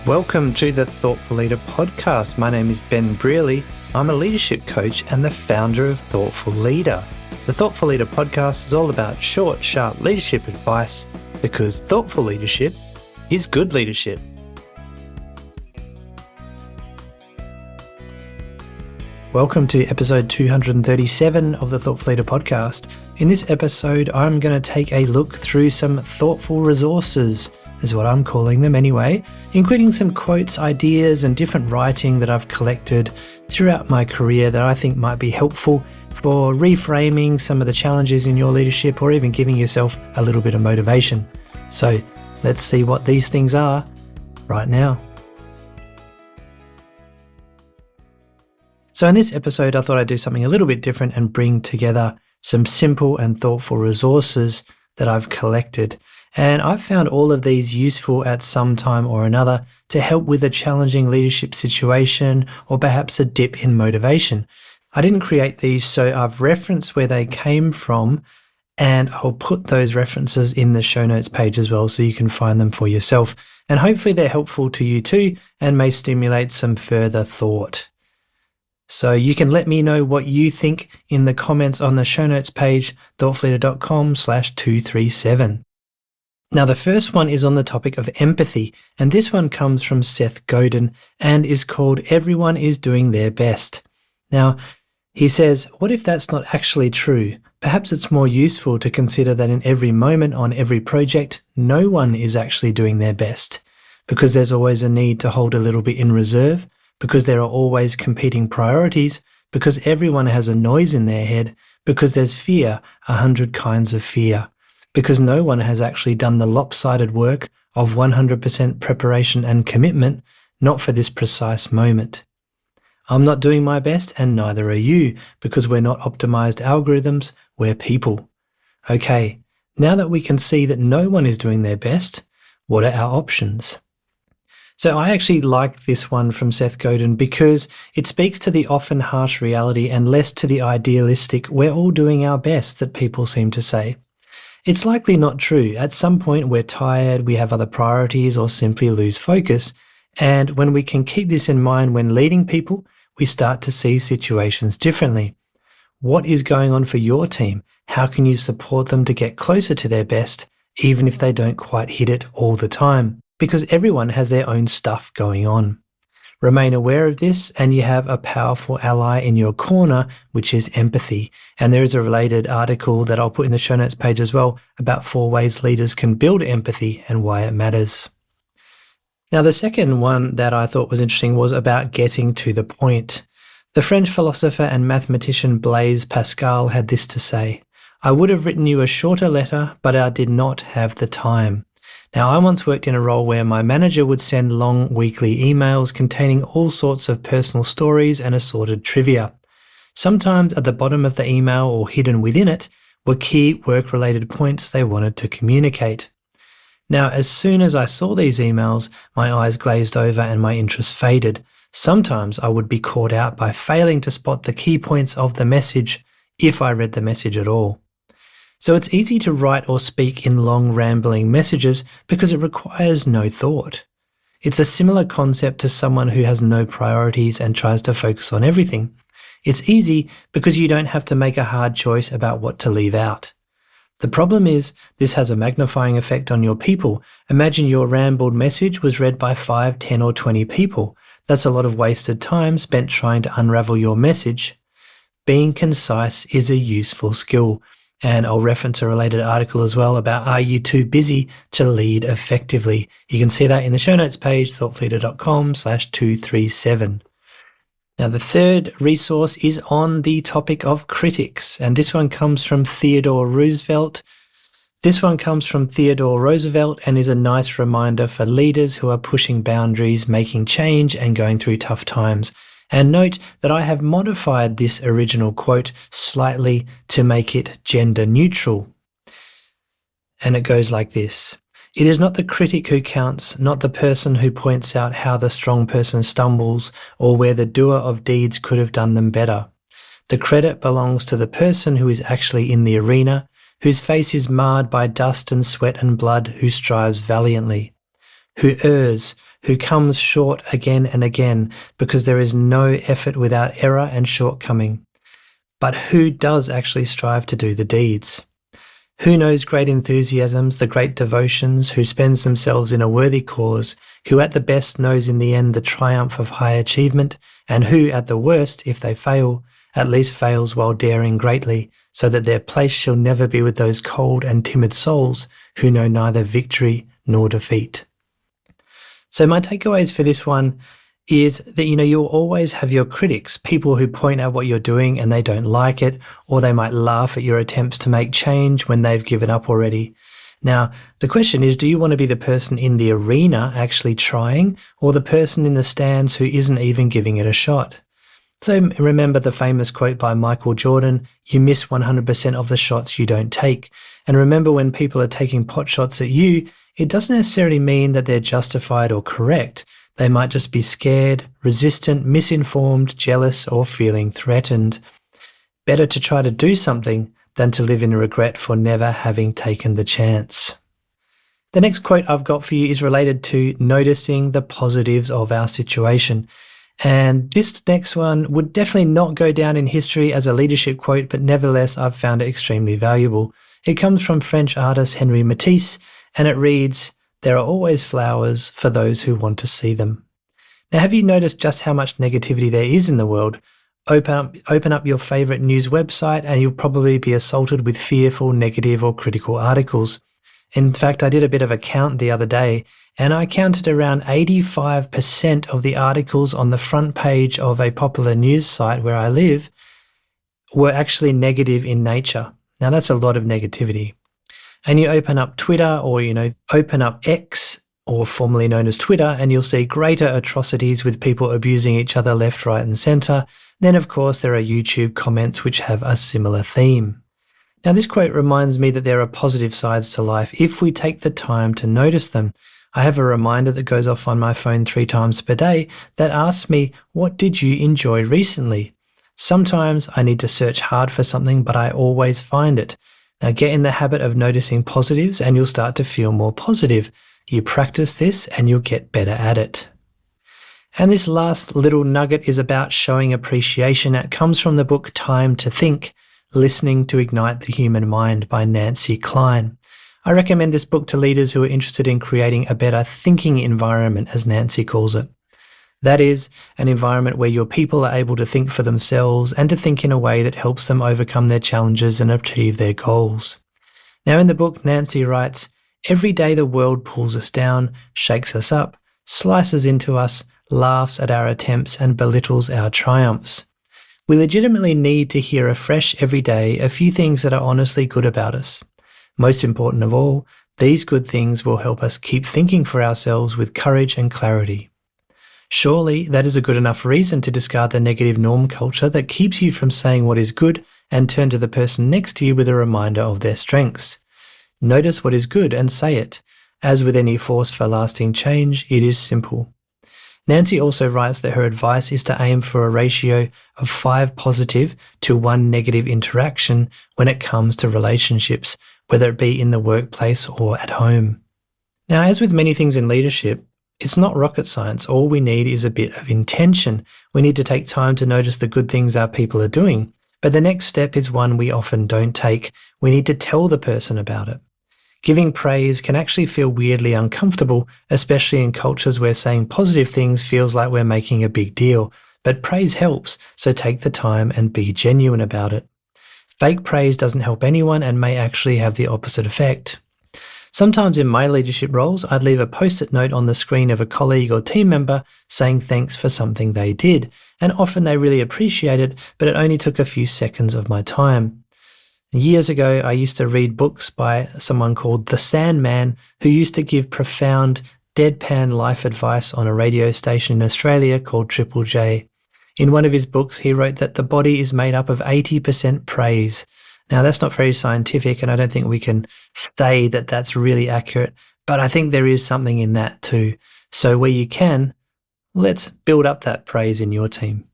Welcome to the Thoughtful Leader podcast. My name is Ben Brearley. I'm a leadership coach and the founder of Thoughtful Leader. The Thoughtful Leader podcast is all about short, sharp leadership advice because thoughtful leadership is good leadership. Welcome to episode 237 of the Thoughtful Leader podcast. In this episode, I'm going to take a look through some thoughtful resources, is what I'm calling them anyway, including some quotes, ideas, and different writing that I've collected throughout my career that I think might be helpful for reframing some of the challenges in your leadership or even giving yourself a little bit of motivation. So let's see what these things are right now. So in this episode, I thought I'd do something a little bit different and bring together some simple and thoughtful resources that I've collected. And I've found all of these useful at some time or another to help with a challenging leadership situation or perhaps a dip in motivation. I didn't create these, so I've referenced where they came from, and I'll put those references in the show notes page as well so you can find them for yourself. And hopefully they're helpful to you too and may stimulate some further thought. So you can let me know what you think in the comments on the show notes page, thoughtfulleader.com/237. Now, the first one is on the topic of empathy, and this one comes from Seth Godin and is called Everyone is Doing Their Best. Now, he says, what if that's not actually true? Perhaps it's more useful to consider that in every moment on every project, no one is actually doing their best, because there's always a need to hold a little bit in reserve, because there are always competing priorities, because everyone has a noise in their head, because there's fear, 100 kinds of fear. Because no one has actually done the lopsided work of 100% preparation and commitment, not for this precise moment. I'm not doing my best and neither are you, because we're not optimized algorithms, we're people. Okay, now that we can see that no one is doing their best, what are our options? So I actually like this one from Seth Godin because it speaks to the often harsh reality and less to the idealistic, we're all doing our best that people seem to say. It's likely not true. At some point we're tired, we have other priorities, or simply lose focus. And when we can keep this in mind when leading people, we start to see situations differently. What is going on for your team? How can you support them to get closer to their best, even if they don't quite hit it all the time? Because everyone has their own stuff going on. Remain aware of this, and you have a powerful ally in your corner, which is empathy. And there is a related article that I'll put in the show notes page as well about 4 ways leaders can build empathy and why it matters. Now, the second one that I thought was interesting was about getting to the point. The French philosopher and mathematician Blaise Pascal had this to say, "I would have written you a shorter letter, but I did not have the time." Now, I once worked in a role where my manager would send long weekly emails containing all sorts of personal stories and assorted trivia. Sometimes at the bottom of the email or hidden within it were key work-related points they wanted to communicate. Now, as soon as I saw these emails, my eyes glazed over and my interest faded. Sometimes I would be caught out by failing to spot the key points of the message, if I read the message at all. So it's easy to write or speak in long rambling messages because it requires no thought. It's a similar concept to someone who has no priorities and tries to focus on everything. It's easy because you don't have to make a hard choice about what to leave out. The problem is this has a magnifying effect on your people. Imagine your rambled message was read by 5, 10 or 20 people. That's a lot of wasted time spent trying to unravel your message. Being concise is a useful skill. And I'll reference a related article as well about are you too busy to lead effectively? You can see that in the show notes page, thoughtfulleader.com/237. Now, the third resource is on the topic of critics, and this one comes from Theodore Roosevelt. This one comes from Theodore Roosevelt and is a nice reminder for leaders who are pushing boundaries, making change, and going through tough times. And note that I have modified this original quote slightly to make it gender neutral. And it goes like this. It is not the critic who counts, not the person who points out how the strong person stumbles or where the doer of deeds could have done them better. The credit belongs to the person who is actually in the arena, whose face is marred by dust and sweat and blood, who strives valiantly, who errs, who comes short again and again because there is no effort without error and shortcoming, but who does actually strive to do the deeds. Who knows great enthusiasms, the great devotions, who spends themselves in a worthy cause, who at the best knows in the end the triumph of high achievement, and who at the worst, if they fail, at least fails while daring greatly, so that their place shall never be with those cold and timid souls who know neither victory nor defeat. So my takeaways for this one is that, you'll always have your critics, people who point out what you're doing and they don't like it, or they might laugh at your attempts to make change when they've given up already. Now, the question is, do you want to be the person in the arena actually trying, or the person in the stands who isn't even giving it a shot? So remember the famous quote by Michael Jordan, you miss 100% of the shots you don't take. And remember, when people are taking pot shots at you, it doesn't necessarily mean that they're justified or correct. They might just be scared, resistant, misinformed, jealous, or feeling threatened. Better to try to do something than to live in regret for never having taken the chance. The next quote I've got for you is related to noticing the positives of our situation. And this next one would definitely not go down in history as a leadership quote, but nevertheless, I've found it extremely valuable. It comes from French artist Henri Matisse, and it reads, "There are always flowers for those who want to see them." Now, have you noticed just how much negativity there is in the world? Open up your favorite news website and you'll probably be assaulted with fearful, negative, or critical articles. In fact, I did a bit of a count the other day, and I counted around 85% of the articles on the front page of a popular news site where I live were actually negative in nature. Now, that's a lot of negativity. And you open up Twitter, or, open up X, or formerly known as Twitter, and you'll see greater atrocities with people abusing each other left, right, and center. Then, of course, there are YouTube comments which have a similar theme. Now, this quote reminds me that there are positive sides to life if we take the time to notice them. I have a reminder that goes off on my phone 3 times per day that asks me, what did you enjoy recently? Sometimes I need to search hard for something, but I always find it. Now, get in the habit of noticing positives and you'll start to feel more positive. You practice this and you'll get better at it. And this last little nugget is about showing appreciation. It comes from the book Time to Think, Listening to Ignite the Human Mind by Nancy Klein. I recommend this book to leaders who are interested in creating a better thinking environment, as Nancy calls it. That is, an environment where your people are able to think for themselves and to think in a way that helps them overcome their challenges and achieve their goals. Now, in the book, Nancy writes, "Every day the world pulls us down, shakes us up, slices into us, laughs at our attempts and belittles our triumphs. We legitimately need to hear afresh every day a few things that are honestly good about us. Most important of all, these good things will help us keep thinking for ourselves with courage and clarity. Surely that is a good enough reason to discard the negative norm culture that keeps you from saying what is good and turn to the person next to you with a reminder of their strengths. Notice what is good and say it. As with any force for lasting change, it is simple." Nancy also writes that her advice is to aim for a ratio of 5 positive to 1 negative interaction when it comes to relationships, whether it be in the workplace or at home. Now, as with many things in leadership, it's not rocket science. All we need is a bit of intention. We need to take time to notice the good things our people are doing. But the next step is one we often don't take. We need to tell the person about it. Giving praise can actually feel weirdly uncomfortable, especially in cultures where saying positive things feels like we're making a big deal. But praise helps, so take the time and be genuine about it. Fake praise doesn't help anyone and may actually have the opposite effect. Sometimes in my leadership roles, I'd leave a post-it note on the screen of a colleague or team member saying thanks for something they did, and often they really appreciate it, but it only took a few seconds of my time. Years ago, I used to read books by someone called The Sandman, who used to give profound, deadpan life advice on a radio station in Australia called Triple J. In one of his books, he wrote that the body is made up of 80% praise. Now, that's not very scientific, and I don't think we can say that that's really accurate, but I think there is something in that too. So where you can, let's build up that praise in your team.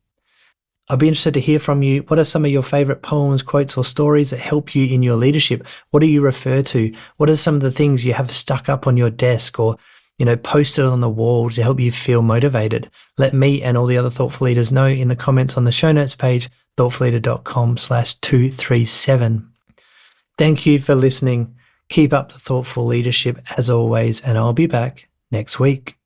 I'd be interested to hear from you. What are some of your favorite poems, quotes, or stories that help you in your leadership? What do you refer to? What are some of the things you have stuck up on your desk, or post it on the wall to help you feel motivated. Let me and all the other thoughtful leaders know in the comments on the show notes page, thoughtfulleader.com/237. Thank you for listening. Keep up the thoughtful leadership as always, and I'll be back next week.